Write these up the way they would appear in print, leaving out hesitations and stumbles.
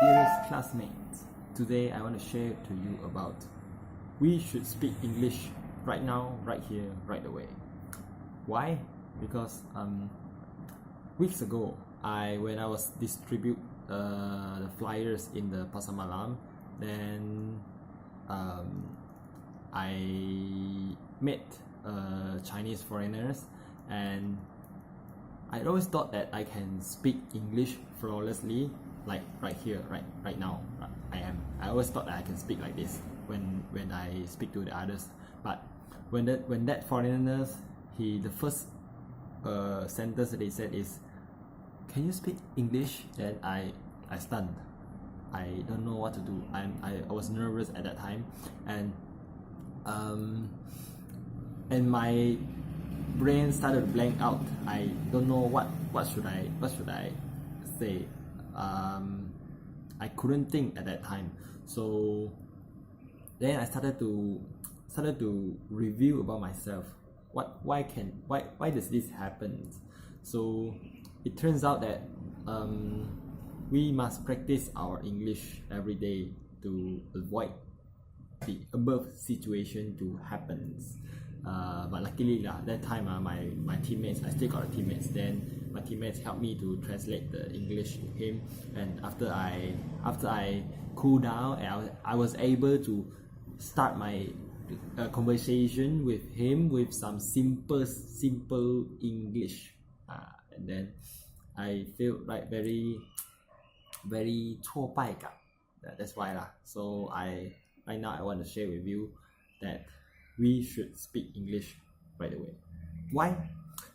Dearest classmates, today I want to share to you about we should speak English right now, right here, right away. Why? Because weeks ago, when I was distribute the flyers in the pasar malam, then I met Chinese foreigners, and I always thought that I can speak English flawlessly, like right here, right now. I always thought that I can speak like this when I speak to the others. But when that foreigners, the first sentence that they said is, "Can you speak English?" Then I stunned. I don't know what to do. I was nervous at that time, and my brain started to blank out. I don't know what should I say. I couldn't think at that time. So then I started to review about myself. Why does this happen? So it turns out that we must practice our English every day to avoid the above situation to happen. But luckily that time my teammates, I still got teammates, then my teammates helped me to translate the English to him, and after I cooled down, and I was able to start my conversation with him with some simple English, and then I feel like very 挫败感. That's why So right now I want to share with you that we should speak English right away. Why?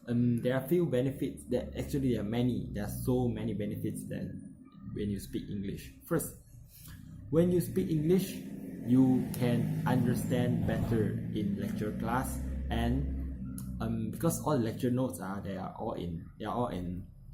There are few benefits. There are many. There are so many benefits that when you speak English. First, when you speak English, you can understand better in lecture class, and because all lecture notes they are all in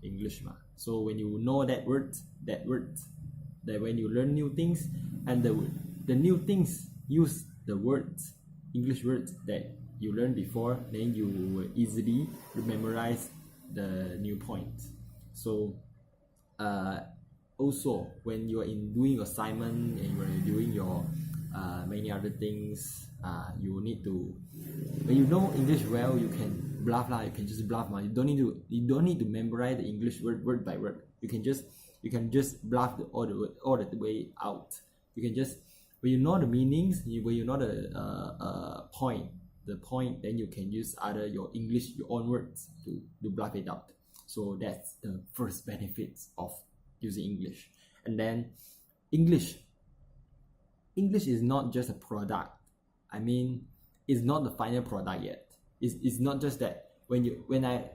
English. So when you know that word, that when you learn new things, and the new things use the words, English words that you learned before, then you will easily memorize the new points. So also when you are doing assignment and you are doing your many other things, you need to, when you know English well, you can bluff you can just bluff. You don't need to memorize the English word by word. You can just bluff all the way out. You can just, when you know the meanings, when you know the point, then you can use your English, your own words to bluff it out. So that's the first benefits of using English. And then English is not just a product. I mean, it's not the final product yet. It's not just that when I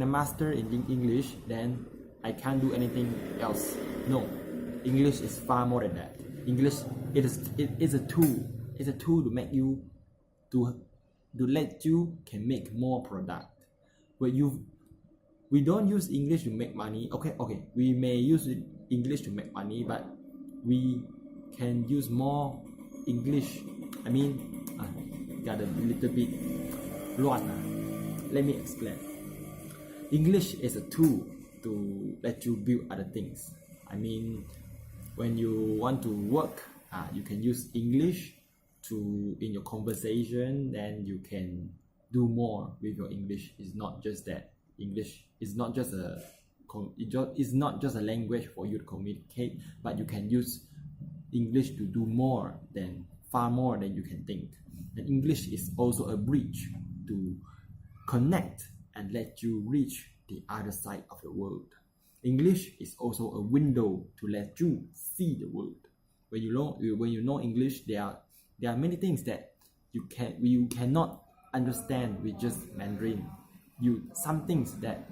master in English, then I can't do anything else. No, English is far more than that. English, it is a tool. It's a tool to make you to let you can make more product. But we don't use English to make money. Okay, we may use English to make money, but we can use more English. I mean, got a little bit 乱. Let me explain. English is a tool to let you build other things. I mean, when you want to work, you can use English in your conversation. Then you can do more with your English. It's not just that English is not just a language for you to communicate, but you can use English to do far more than you can think. And English is also a bridge to connect and let you reach the other side of the world. English is also a window to let you see the world. When you know English, there are many things that you cannot understand with just Mandarin. Some things that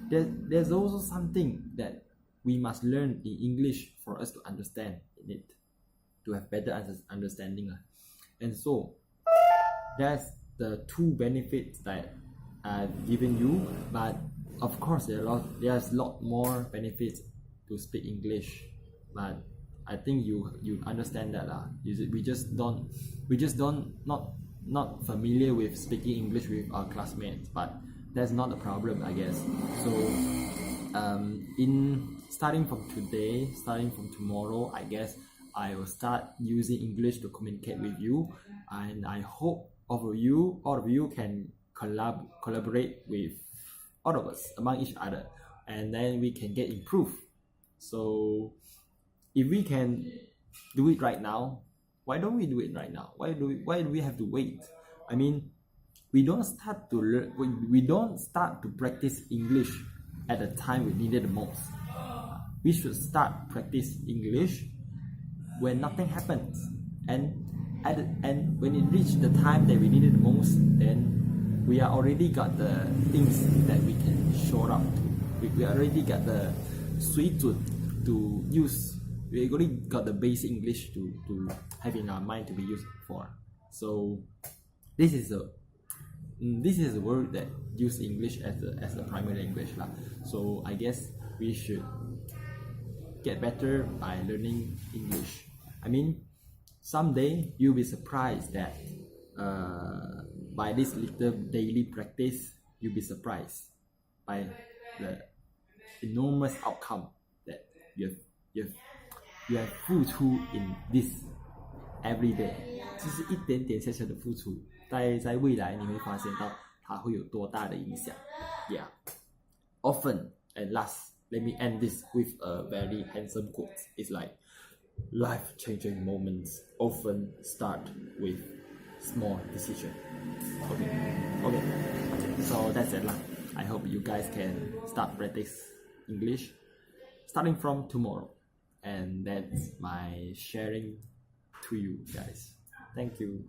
there's also something that we must learn in English for us to understand in it, to have better understanding. And so that's the two benefits that I've given you. But of course, there's a lot more benefits to speak English. But I think you understand that we just not familiar with speaking English with our classmates. But that's not a problem, I guess. So in starting from today, starting from tomorrow, I guess I will start using English to communicate with you, and I hope all of you can collaborate with all of us among each other, and then we can get improved. So if we can do it right now, why don't we do it right now? Why do we have to wait? I mean, we don't start to learn, we don't start to practice English at the time we need it the most. We should start practice English when nothing happens, and and when it reach the time that we need it the most, then we are already got the things that we can show up to. We already got the 水准 to use. We already got the basic English to have in our mind to be used for. So this is a word that use English as a primary language lah. So I guess we should get better by learning English. I mean, someday you'll be surprised that by this little daily practice, you'll be surprised by the enormous outcome that you have 付出 in this every day. 就是一点点小小的付出，在未来你会发现到它会有多大的影响。Yeah. Often and last, let me end this with a very handsome quote. It's like, life-changing moments often start with small decision. Okay. So that's it lah. I hope you guys can start practice English starting from tomorrow. And that's my sharing to you guys. Thank you.